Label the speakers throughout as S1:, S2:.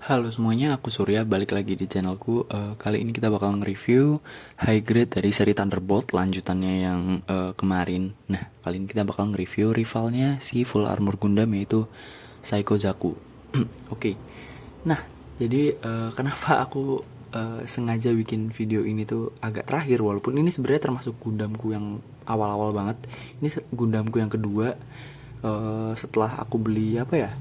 S1: Halo semuanya, aku Surya, balik lagi di channelku. Kali ini kita bakal nge-review high grade dari seri Thunderbolt, lanjutannya yang kemarin. Nah, kali ini kita bakal nge-review rivalnya si Full Armor Gundam, yaitu Saiko Zaku. Oke. Nah, jadi kenapa aku sengaja bikin video ini tuh agak terakhir, walaupun ini sebenarnya termasuk Gundamku yang awal-awal banget. Ini Gundamku yang kedua setelah aku beli apa ya?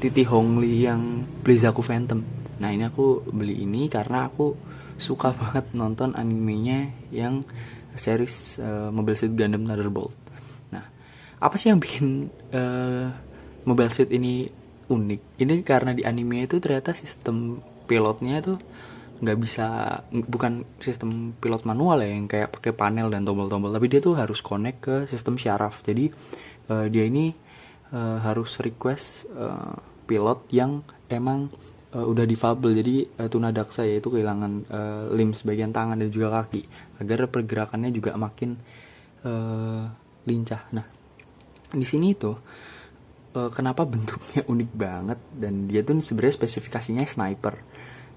S1: Titi Hongli yang Blizzaku Phantom. Nah, ini aku beli ini karena aku suka banget nonton animenya yang series Mobile Suit Gundam Thunderbolt. Nah, apa sih yang bikin Mobile Suit ini unik? Ini karena di anime itu ternyata sistem pilotnya itu nggak bisa, bukan sistem pilot manual ya yang kayak pakai panel dan tombol-tombol, tapi dia tuh harus connect ke sistem syaraf. Jadi dia ini harus request pilot yang emang udah difabel, jadi tunadaksa, yaitu kehilangan limbs bagian tangan dan juga kaki, agar pergerakannya juga makin lincah. Nah, di sini tuh kenapa bentuknya unik banget, dan dia tuh sebenarnya spesifikasinya sniper.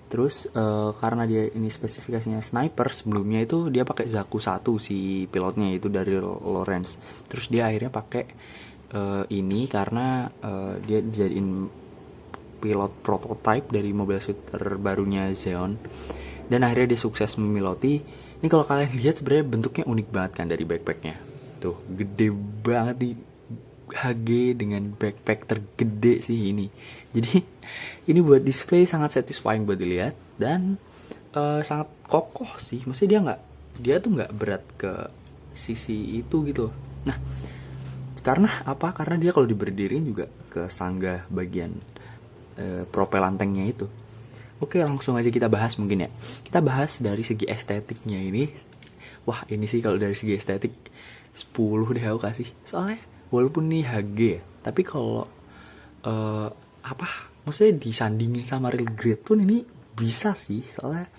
S1: Terus karena dia ini spesifikasinya sniper, sebelumnya itu dia pakai Zaku 1 si pilotnya, itu dari Lawrence. Terus dia akhirnya pakai ini karena dia dijadiin pilot prototype dari Mobile Suit terbarunya Zeon, dan akhirnya dia sukses memiloti. Ini kalau kalian lihat sebenarnya bentuknya unik banget kan, dari backpacknya tuh gede banget di HG dengan backpack tergede sih ini. Jadi ini buat display sangat satisfying buat dilihat, dan sangat kokoh sih. Maksudnya dia tuh nggak berat ke sisi itu gitu. Nah, karena apa? Karena dia kalau diberdiriin juga ke sanggah bagian propelan tanknya itu. Oke, langsung aja kita bahas mungkin ya. Kita bahas dari segi estetiknya ini. Wah, ini sih kalau dari segi estetik 10 deh aku kasih. Soalnya walaupun nih HG ya, tapi kalau maksudnya disandingin sama real grade pun ini bisa sih. Soalnya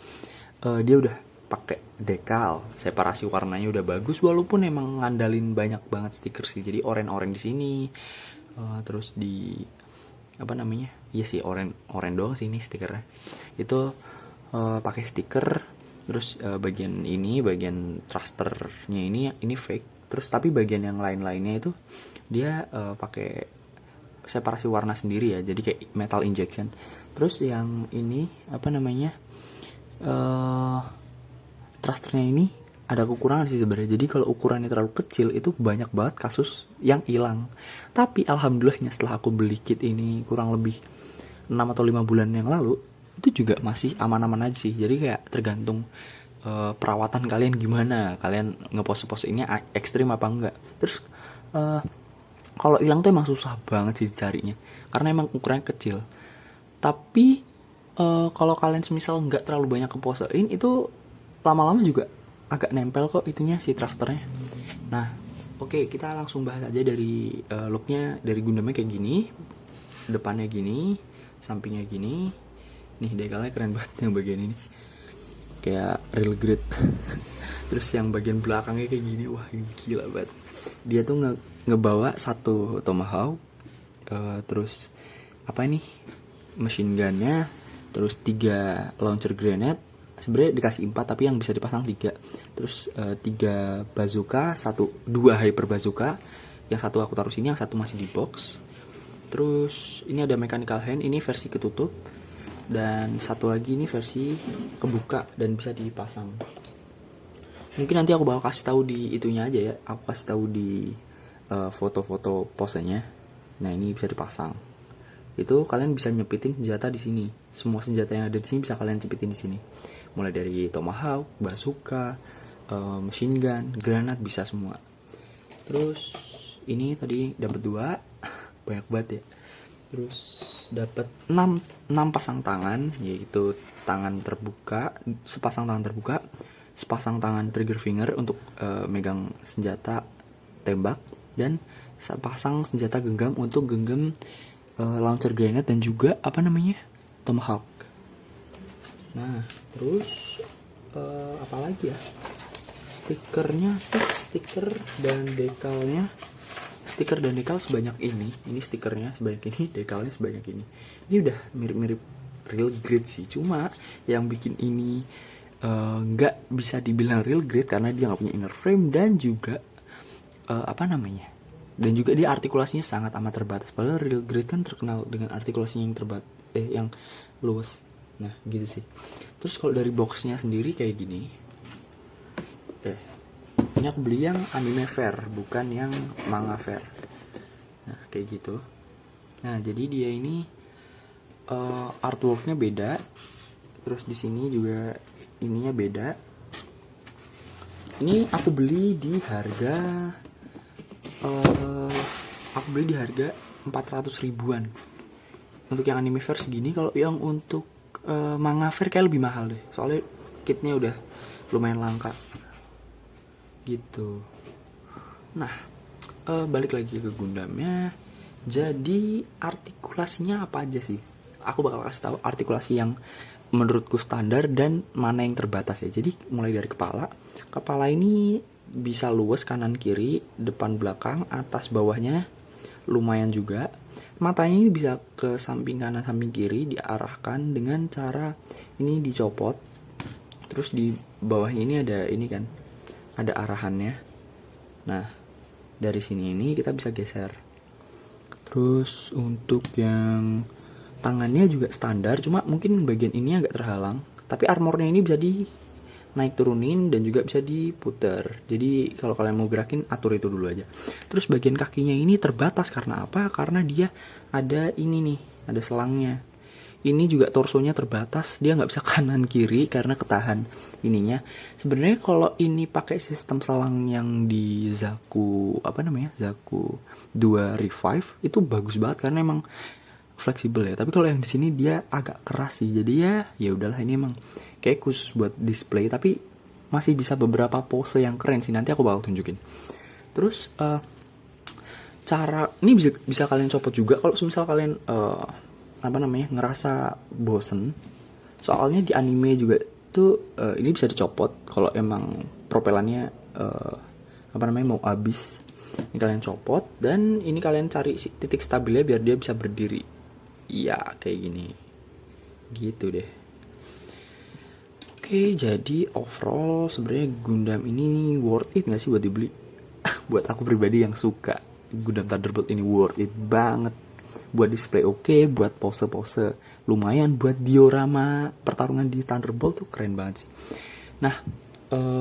S1: dia udah pakai dekal, separasi warnanya udah bagus, walaupun emang ngandalin banyak banget stiker sih. Jadi oranye di sini, terus di apa namanya, iya sih oranye doang sih ini stikernya. Itu pakai stiker. Terus bagian thrusternya ini fake. Terus tapi bagian yang lainnya itu dia pakai separasi warna sendiri ya, jadi kayak metal injection. Terus yang ini apa namanya, thrusternya ini ada kekurangan sih sebenarnya. Jadi kalau ukurannya terlalu kecil itu banyak banget kasus yang hilang. Tapi alhamdulillahnya setelah aku beli kit ini kurang lebih 6 atau 5 bulan yang lalu, itu juga masih aman-aman aja sih. Jadi kayak tergantung perawatan kalian gimana, kalian ngepose ini ekstrim apa enggak. Terus kalau hilang tuh emang susah banget sih dicarinya, karena emang ukurannya kecil. Tapi kalau kalian semisal nggak terlalu banyak keposein, itu lama-lama juga agak nempel kok itunya, si thrusternya. Nah, oke, kita langsung bahas aja dari looknya. Dari Gundamnya kayak gini, depannya gini, sampingnya gini. Nih dekalnya keren banget yang bagian ini, kayak real grade. Terus yang bagian belakangnya kayak gini, wah ini gila banget. Dia tuh ngebawa satu tomahawk, terus apa ini, machine gunnya, terus 3 launcher grenade. Sebenarnya dikasih 4 tapi yang bisa dipasang 3. Terus 3 bazooka, 2 hyper bazooka. Yang satu aku taruh sini, yang satu masih di box. Terus ini ada mechanical hand, ini versi ketutup. Dan satu lagi ini versi kebuka dan bisa dipasang. Mungkin nanti aku bakal kasih tahu di itunya aja ya. Aku kasih tahu di foto-foto posenya. Nah, ini bisa dipasang. Itu kalian bisa nyepitin senjata di sini. Semua senjata yang ada di sini bisa kalian cepitin di sini. Mulai dari tomahawk, bazooka, machine gun, granat, bisa semua. Terus ini tadi dapat 2, banyak banget ya. Terus dapat 6 pasang tangan, yaitu tangan terbuka, sepasang tangan trigger finger untuk megang senjata tembak, dan sepasang senjata genggam untuk genggam launcher grenade dan juga apa namanya, tomahawk. Nah, terus apa lagi ya? Stikernya sih, stiker dan dekalnya sebanyak ini stikernya sebanyak ini, dekalnya sebanyak ini. Ini udah mirip-mirip real grade sih. Cuma yang bikin ini nggak bisa dibilang real grade karena dia nggak punya inner frame dan juga apa namanya, dan juga dia artikulasinya sangat amat terbatas. Padahal real grade kan terkenal dengan artikulasinya yang yang luas. Nah gitu sih. Terus kalau dari boxnya sendiri kayak gini. Ini aku beli yang anime fair, bukan yang manga fair. Nah kayak gitu. Nah jadi dia ini artworknya beda. Terus di sini juga ininya beda. Ini aku beli di harga 400 ribuan untuk yang anime fair segini. Kalau yang untuk manga fair kayak lebih mahal deh, soalnya kitnya udah lumayan langka gitu. Nah balik lagi ke Gundamnya. Jadi artikulasinya apa aja sih? Aku bakal kasih tahu artikulasi yang menurutku standar dan mana yang terbatas ya. Jadi mulai dari kepala. Kepala ini bisa luas kanan kiri, depan belakang, atas bawahnya lumayan juga. Matanya ini bisa ke samping kanan samping kiri, diarahkan dengan cara ini dicopot. Terus di bawahnya ini ada ini kan, ada arahannya. Nah dari sini ini kita bisa geser. Terus untuk yang tangannya juga standar, cuma mungkin bagian ini agak terhalang. Tapi armornya ini bisa di naik turunin dan juga bisa diputer. Jadi kalau kalian mau gerakin, atur itu dulu aja. Terus bagian kakinya ini terbatas karena apa? Karena dia ada ini nih, ada selangnya. Ini juga torsonya terbatas, dia nggak bisa kanan kiri karena ketahan ininya. Sebenarnya kalau ini pakai sistem selang yang di Zaku Zaku 2 Revive itu bagus banget karena emang fleksibel ya. Tapi kalau yang di sini dia agak keras sih. Jadi ya udahlah, ini emang kayak khusus buat display, tapi masih bisa beberapa pose yang keren sih. Nanti aku bakal tunjukin. Terus cara ini bisa kalian copot juga kalau misal kalian ngerasa bosen. Soalnya di anime juga tuh ini bisa dicopot kalau emang propelannya mau habis. Ini kalian copot dan ini kalian cari titik stabilnya biar dia bisa berdiri. Iya kayak gini. Gitu deh. Oke, jadi overall sebenarnya Gundam ini worth it nggak sih buat dibeli? Buat aku pribadi yang suka Gundam Thunderbolt ini worth it banget. Buat display oke, buat pose-pose lumayan, buat diorama pertarungan di Thunderbolt tuh keren banget sih. Nah,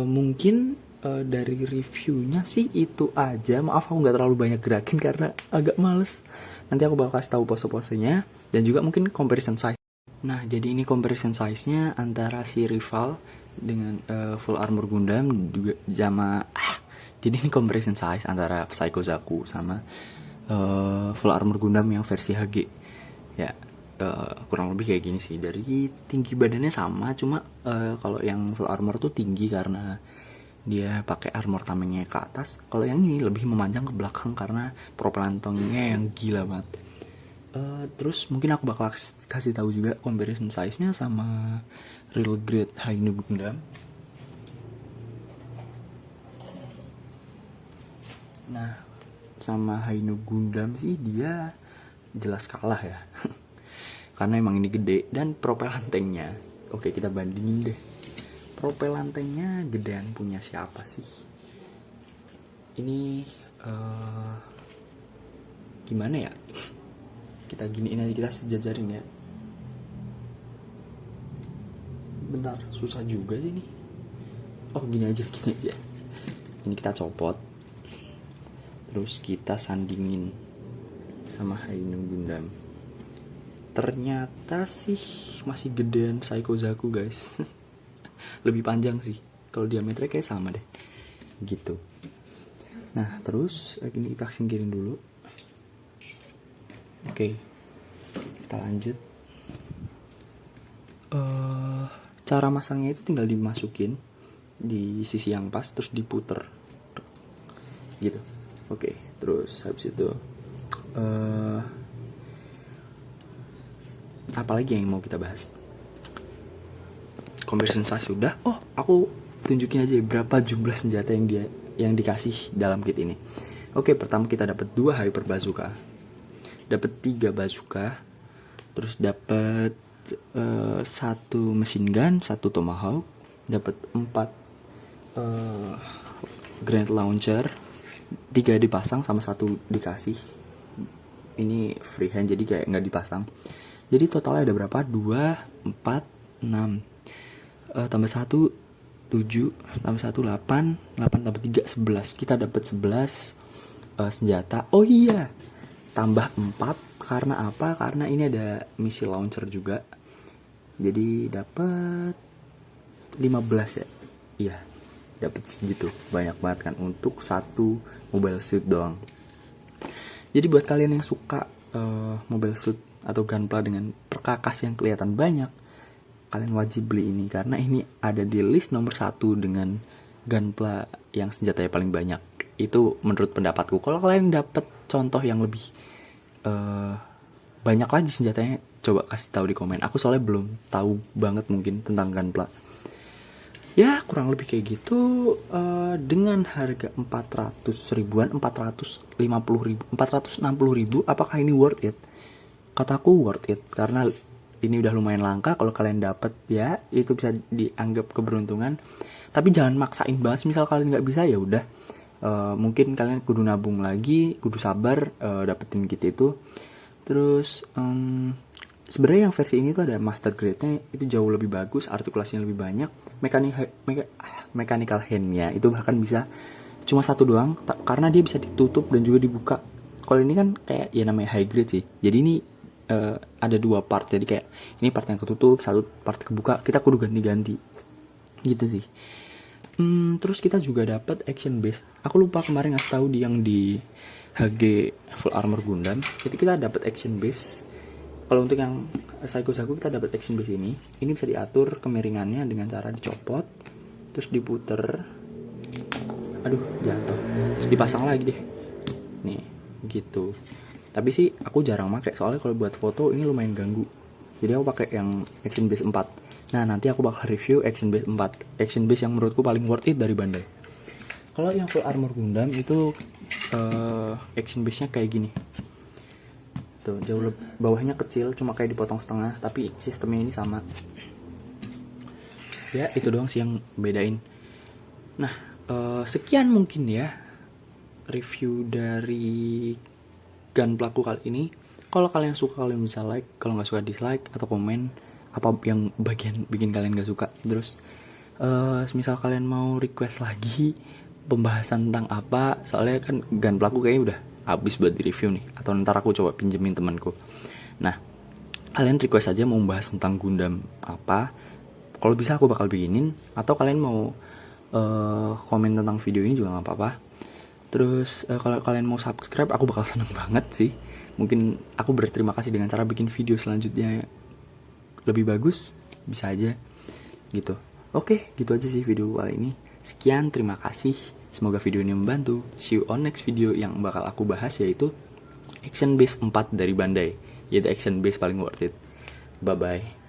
S1: mungkin dari reviewnya sih itu aja. Maaf aku nggak terlalu banyak gerakin karena agak males. Nanti aku bakal kasih tahu pose-posenya dan juga mungkin comparison size. Nah, jadi ini comparison size-nya antara si rival dengan full armor Gundam juga sama jadi ini comparison size antara Psycho Zaku sama full armor Gundam yang versi HG. Ya, kurang lebih kayak gini sih. Dari tinggi badannya sama, cuma kalau yang full armor tuh tinggi karena dia pakai armor tamengnya ke atas. Kalau yang ini lebih memanjang ke belakang karena propelantongnya yang gila banget. Terus mungkin aku bakal kasih tahu juga comparison size-nya sama real grade Hainu Gundam. Nah, sama Hainu Gundam sih dia jelas kalah ya. Karena emang ini gede dan propelantengnya. Oke, kita bandingin deh. Propelantengnya gedean punya siapa sih? Ini gimana ya? Kita giniin aja, kita sejajarin ya. Bentar, susah juga sih nih. Oh gini aja. Ini kita copot. Terus kita sandingin sama Hainu Gundam. Ternyata sih masih gedean Psycho Zaku guys. Lebih panjang sih. Kalau diameternya kayak sama deh. Gitu. Nah terus ini kita singkirin dulu. Oke, kita lanjut. Cara masangnya itu tinggal dimasukin di sisi yang pas, terus diputer, gitu. Oke, terus habis itu apa lagi yang mau kita bahas? Conversion size sudah. Oh, aku tunjukin aja berapa jumlah senjata yang dikasih dalam kit ini. Oke, pertama kita dapat 2 hyper bazooka. Dapat 3 bazooka, terus dapat satu machine gun, satu tomahawk, dapat 4 grenade launcher, 3 dipasang sama 1 dikasih. Ini free hand jadi kayak nggak dipasang. Jadi totalnya ada berapa? 2, 4, 6 tambah 1 7 tambah 1 8 tambah 3 11. Kita dapat 11 senjata. Oh iya, tambah 4 karena apa? Karena ini ada missile launcher juga. Jadi dapat 15 ya. Iya, dapat segitu. Banyak banget kan untuk satu mobile suit doang. Jadi buat kalian yang suka mobile suit atau gunpla dengan perkakas yang kelihatan banyak, kalian wajib beli ini karena ini ada di list nomor 1 dengan gunpla yang senjatanya paling banyak. Itu menurut pendapatku. Kalau kalian dapat contoh yang lebih banyak lagi senjatanya, coba kasih tahu di komen. Aku soalnya belum tahu banget mungkin tentang gunpla. Ya kurang lebih kayak gitu. Dengan harga 400 ribuan, 450 ribu, 460 ribu, apakah ini worth it? Kataku worth it karena ini udah lumayan langka. Kalau kalian dapet ya itu bisa dianggap keberuntungan. Tapi jangan maksain banget. Misal kalian nggak bisa ya udah. Mungkin kalian kudu nabung lagi, kudu sabar dapetin kit itu. Terus sebenarnya yang versi ini tuh ada master grade-nya, itu jauh lebih bagus, artikulasinya lebih banyak, mechanical hand-nya itu bahkan bisa cuma 1 doang karena dia bisa ditutup dan juga dibuka. Kalau ini kan kayak ya namanya high grade sih. Jadi ini ada 2 part, jadi kayak ini part yang ketutup, 1 part kebuka, kita kudu ganti-ganti gitu sih. Terus kita juga dapat action base. Aku lupa kemarin ngasih tahu yang di HG Full Armor Gundam. Jadi kita dapat action base. Kalau untuk yang Psycho Zaku kita dapat action base ini. Ini bisa diatur kemiringannya dengan cara dicopot, terus diputer. Aduh, jatuh. Terus dipasang lagi deh. Nih, gitu. Tapi sih aku jarang pakai soalnya kalau buat foto ini lumayan ganggu. Jadi aku pakai yang action base 4. Nah, nanti aku bakal review action base 4. Action base yang menurutku paling worth it dari Bandai. Kalau yang Full Armor Gundam itu action base-nya kayak gini. Tuh, jauh lebih bawahnya kecil, cuma kayak dipotong setengah, tapi sistemnya ini sama. Ya, itu doang sih yang bedain. Nah, sekian mungkin ya review dari gunplaku kali ini. Kalau kalian suka kalian bisa like, kalau nggak suka dislike atau komen apa yang bagian bikin kalian nggak suka. Terus misal kalian mau request lagi pembahasan tentang apa, soalnya kan gunplaku kayaknya udah habis buat di review nih, atau ntar aku coba pinjemin temanku. Nah, kalian request aja mau bahas tentang Gundam apa, kalau bisa aku bakal bikinin, atau kalian mau komen tentang video ini juga nggak apa-apa. Terus kalau kalian mau subscribe, aku bakal seneng banget sih. Mungkin aku berterima kasih dengan cara bikin video selanjutnya lebih bagus, bisa aja gitu. Oke, gitu aja sih video kali ini. Sekian, terima kasih. Semoga video ini membantu. See you on next video yang bakal aku bahas, yaitu Action Base 4 dari Bandai, yaitu Action Base paling worth it. Bye bye.